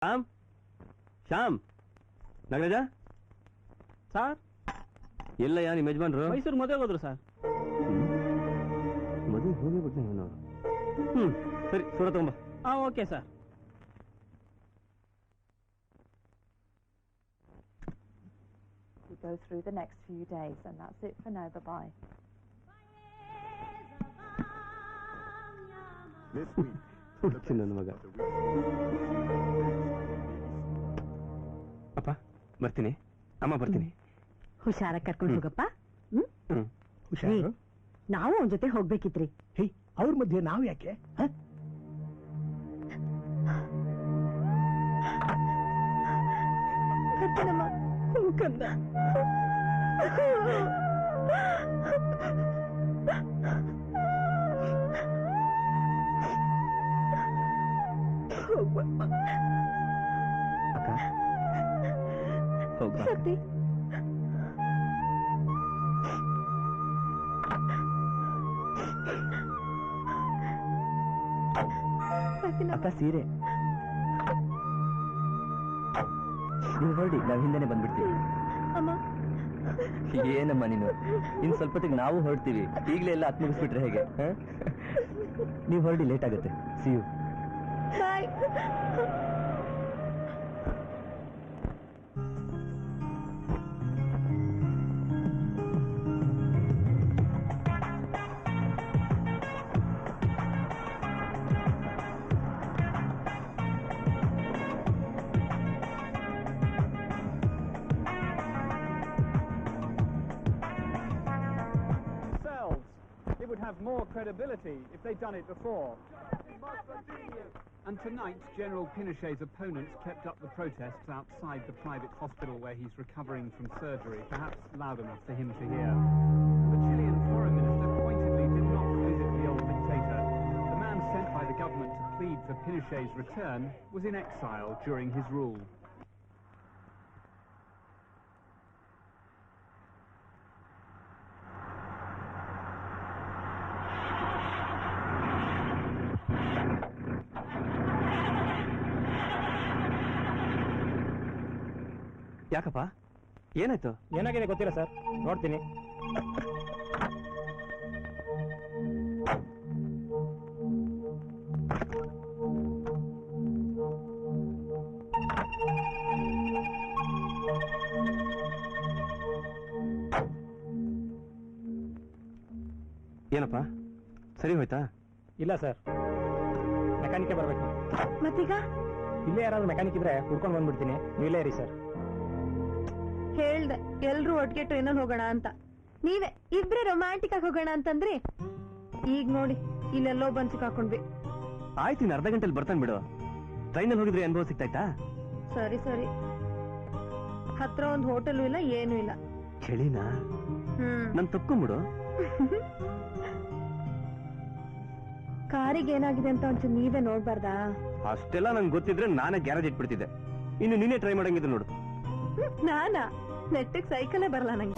Shyam Shyam Nagaraja sir ಎಲ್ಲಯ್ಯ ನಿಮ್ಮ ಯಜಮಾನ್ರು? ಮೈಸೂರು ಮದುವೆಗೆ ಹೋದ್ರು ಸರ್. ಮದುವೆ ಹೋಗಿಬಿಟ್ನೆ ಇವನು. ಸರಿ ಸೂರ ತಗೊಂಬ. Okay sir. We go through the next few days, and that's it for now. Bye-bye. This week, ನನ್ನ ಮಗ. ಅಪ್ಪ ಬರ್ತೀನಿ, ಅಮ್ಮ ಬರ್ತೀನಿ. ಹುಷಾರಾಗಿ ಕರ್ಕೊಂಡು ಹೋಗಪ್ಪ. ಹುಷಾರು. ನಾವು ಅವನ ಜೊತೆ ಹೋಗ್ಬೇಕಿತ್ರಿ. ಹೇ, ಅವ್ರ ಮಧ್ಯೆ ನಾವ್ ಯಾಕೆ? ಕಂದ ಅಕ್ಕ ಹೋಗ. ಶಕ್ತಿ ಅಕ್ಕ ಸೀರೆ ನೀವು ಹೊರಡಿ, ನಾವ್ ಹಿಂದೆನೆ ಬಂದ್ಬಿಡ್ತೀವಿ. ಅಮ್ಮ ಏನಮ್ಮ ನೀನು, ಇನ್ ಸ್ವಲ್ಪ ಹೊತ್ತಿಗೆ ನಾವು ಹೊರಡ್ತೀವಿ. ಈಗಲೇ ಎಲ್ಲ ಹತ್ ಮುಗಿಸ್ಬಿಟ್ರೆ ಹೇಗೆ? ನೀವು ಹೊರಡಿ, ಲೇಟ್ ಆಗುತ್ತೆ. See you. Bye. It would have more credibility if they'd done it before. And tonight, General Pinochet's opponents kept up the protests outside the private hospital where he's recovering from surgery, perhaps loud enough for him to hear. The Chilean foreign minister pointedly did not visit the old dictator. The man sent by the government to plead for Pinochet's return was in exile during his rule. ಯಾಕಪ್ಪ, ಏನಾಯ್ತು? ಏನಾಗಿದೆ ಗೊತ್ತಿಲ್ಲ sir, ನೋಡ್ತೀನಿ. ಏನಪ್ಪ, ಸರಿ ಹೋಯ್ತಾ? ಇಲ್ಲ sir, mechanic ಬರ್ಬೇಕು. ಮತ್ತೀಗ ಇಲ್ಲೇ ಯಾರಾದ್ರೂ ಮೆಕ್ಯಾನಿಕ್ ಇದ್ರೆ ಹುಡ್ಕೊಂಡು ಬಂದ್ಬಿಡ್ತೀನಿ, ನೀವೇ ಇರಿ ಸರ್. ಹೇಳ್ದೆ ಎಲ್ರು ಒಟ್ಟಿಗೆ ಟ್ರೈನಲ್ಲಿ ಹೋಗೋಣ ಅಂತ. ನೀವೇ ಇಬ್ರೇ ರೊಮ್ಯಾಂಟಿಕ್ ಆಗಿ ಹೋಗೋಣ ಅಂತಂದ್ರಿ. ಈಗ ನೋಡಿ ಇಲ್ಲೆಲ್ಲೋ ಬಂದು ಸಿಕ್ಕಾಕೊಂಡ್ವಿ. ಆಯ್ತು, ಇನ್ನು ಅರ್ಧ ಗಂಟೆಲಿ ಬರ್ತಾನೆ ಬಿಡು. ಟ್ರೈನಲ್ಲಿ ಹೋಗಿದ್ರೆ ಅನುಭವ ಸಿಗ್ತಾಯ್ತಾ? ಸರಿ ಸರಿ. ಹತ್ರ ಒಂದು ಹೋಟೆಲು ಇಲ್ಲ, ಏನೂ ಇಲ್ಲ. ಚಳಿನಾ? ನನ್ ತಪ್ಕೊಂಡ್ಬಿಡು. ಕಾರಿಗೆ ಏನಾಗಿದೆ ಅಂತ ಒಂಚೂರು ನೀವೇ ನೋಡ್ಬಾರ್ದಾ? ಅಷ್ಟೆಲ್ಲ ನಂಗೆ ಗೊತ್ತಿದ್ರೆ ನಾನೇ ಗ್ಯಾರೇಜ್ ಇಟ್ಬಿಡ್ತಿದ್ದೆ. ಇನ್ನು ನೀನೇ ಟ್ರೈ ಮಾಡಂಗಿದ್ದು ನೋಡು. ನಾನಾ? ನೆಟ್ಟಿಗೆ ಸೈಕಲೇ ಬರಲ್ಲ ನಂಗೆ.